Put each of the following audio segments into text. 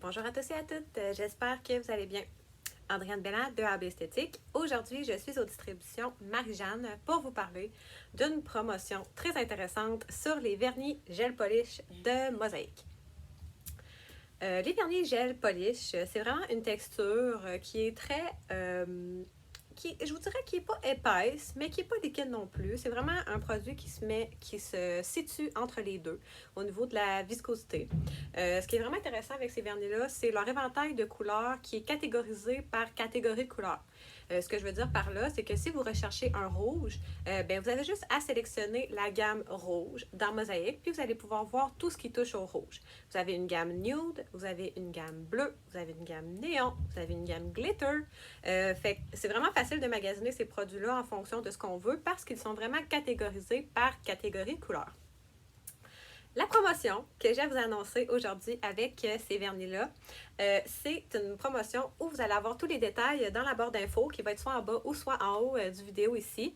Bonjour à tous et à toutes, j'espère que vous allez bien. Andréane Belland de AB Esthétique. Aujourd'hui, je suis aux distributions Marie-Jeanne pour vous parler d'une promotion très intéressante sur les vernis gel polish de Mosaïque. Les vernis gel polish, c'est vraiment une texture qui est très... je vous dirais qui n'est pas épaisse, mais qui n'est pas liquide non plus. C'est vraiment un produit qui se situe entre les deux au niveau de la viscosité. Ce qui est vraiment intéressant avec ces vernis-là, c'est leur éventail de couleurs qui est catégorisé par catégorie de couleurs. Ce que je veux dire par là, c'est que si vous recherchez un rouge, vous avez juste à sélectionner la gamme rouge dans Mosaïque, puis vous allez pouvoir voir tout ce qui touche au rouge. Vous avez une gamme nude, vous avez une gamme bleue, vous avez une gamme néon, vous avez une gamme glitter. Fait que c'est vraiment facile de magasiner ces produits-là en fonction de ce qu'on veut parce qu'ils sont vraiment catégorisés par catégorie de couleurs. La promotion que j'ai à vous annoncer aujourd'hui avec ces vernis-là, c'est une promotion où vous allez avoir tous les détails dans la barre d'infos qui va être soit en bas ou soit en haut du vidéo ici.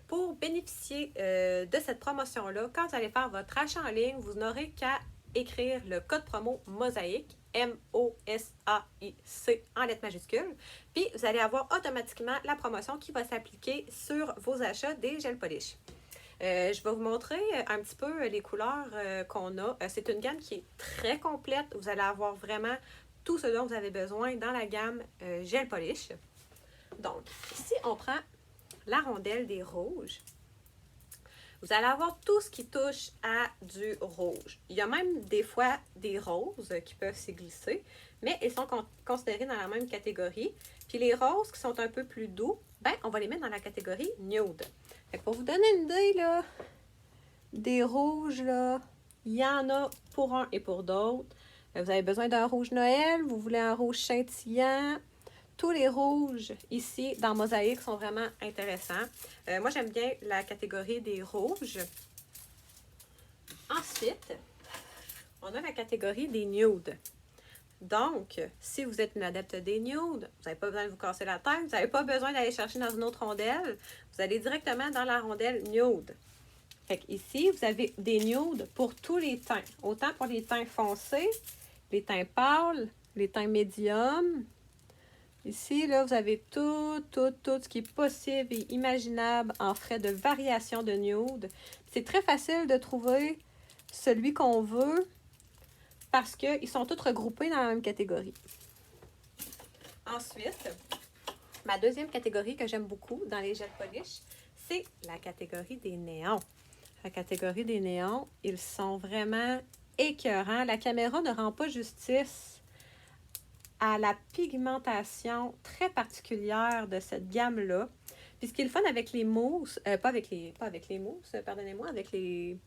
Pour bénéficier de cette promotion-là, quand vous allez faire votre achat en ligne, vous n'aurez qu'à écrire le code promo Mosaïque, M-O-S-A-I-C en lettres majuscules, puis vous allez avoir automatiquement la promotion qui va s'appliquer sur vos achats des gel polish. Je vais vous montrer un petit peu les couleurs qu'on a. C'est une gamme qui est très complète. Vous allez avoir vraiment tout ce dont vous avez besoin dans la gamme gel polish. Donc, ici, on prend la rondelle des rouges. Vous allez avoir tout ce qui touche à du rouge. Il y a même des fois des roses qui peuvent s'y glisser, mais ils sont considérés dans la même catégorie. Puis les roses qui sont un peu plus doux, on va les mettre dans la catégorie nude. Fait que pour vous donner une idée, là, des rouges, là, il y en a pour un et pour d'autres. Vous avez besoin d'un rouge Noël, vous voulez un rouge scintillant. Tous les rouges ici dans Mosaïque sont vraiment intéressants. Moi, j'aime bien la catégorie des rouges. Ensuite, on a la catégorie des nudes. Donc, si vous êtes une adepte des nudes, vous n'avez pas besoin de vous casser la tête, vous n'avez pas besoin d'aller chercher dans une autre rondelle. Vous allez directement dans la rondelle nude. Fait ici, vous avez des nudes pour tous les teints. Autant pour les teints foncés, les teints pâles, les teints médiums. Ici, là, vous avez tout ce qui est possible et imaginable en frais de variation de nude. C'est très facile de trouver celui qu'on veut parce qu'ils sont tous regroupés dans la même catégorie. Ensuite, ma deuxième catégorie que j'aime beaucoup dans les gel polish, c'est la catégorie des néons. La catégorie des néons, ils sont vraiment écœurants. La caméra ne rend pas justice à la pigmentation très particulière de cette gamme-là. Puis ce qui est le fun avec les mousses, pas avec les mousses, pardonnez-moi, avec les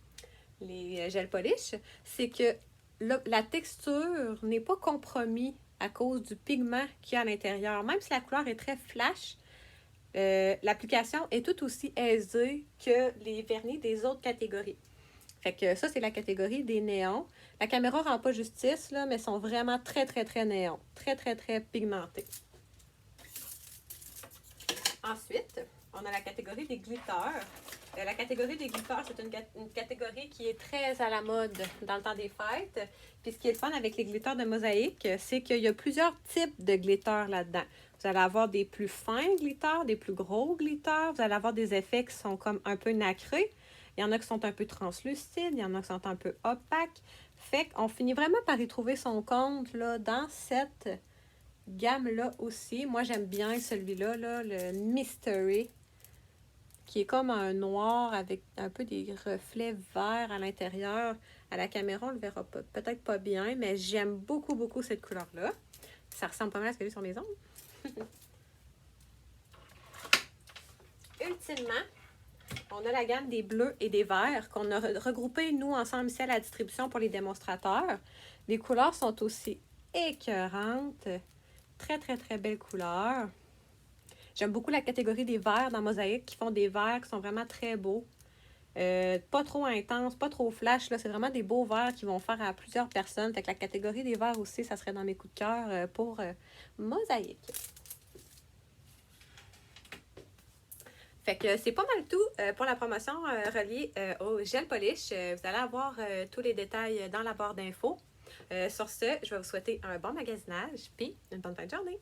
gel polish, c'est que la texture n'est pas compromise à cause du pigment qu'il y a à l'intérieur. Même si la couleur est très flash, l'application est tout aussi aisée que les vernis des autres catégories. Fait que ça, c'est la catégorie des néons. La caméra ne rend pas justice, là, mais sont vraiment très néons. Très pigmentés. Ensuite, on a la catégorie des glitters. La catégorie des glitters, c'est une catégorie qui est très à la mode dans le temps des fêtes. Puis ce qui est le fun avec les glitters de Mosaïque, c'est qu'il y a plusieurs types de glitters là-dedans. Vous allez avoir des plus fins glitters, des plus gros glitters. Vous allez avoir des effets qui sont comme un peu nacrés. Il y en a qui sont un peu translucides, il y en a qui sont un peu opaques. Fait qu'on finit vraiment par y trouver son compte là, dans cette gamme-là aussi. Moi, j'aime bien celui-là, là, le Mystery, qui est comme un noir avec un peu des reflets verts à l'intérieur. À la caméra, on le verra peut-être pas bien, mais j'aime beaucoup cette couleur-là. Ça ressemble pas mal à ce que j'ai sur mes ongles. Ultimement, on a la gamme des bleus et des verts qu'on a regroupés, nous, ensemble ici à la distribution pour les démonstrateurs. Les couleurs sont aussi écœurantes. Très belles couleurs. J'aime beaucoup la catégorie des verts dans Mosaïque qui font des verts qui sont vraiment très beaux. Pas trop intenses, pas trop flash. C'est vraiment des beaux verts qui vont faire à plusieurs personnes. Fait que la catégorie des verts aussi, ça serait dans mes coups de cœur pour Mosaïque. Fait que c'est pas mal tout pour la promotion reliée au gel polish. Vous allez avoir tous les détails dans la barre d'infos. Sur ce, je vais vous souhaiter un bon magasinage puis une bonne fin de journée.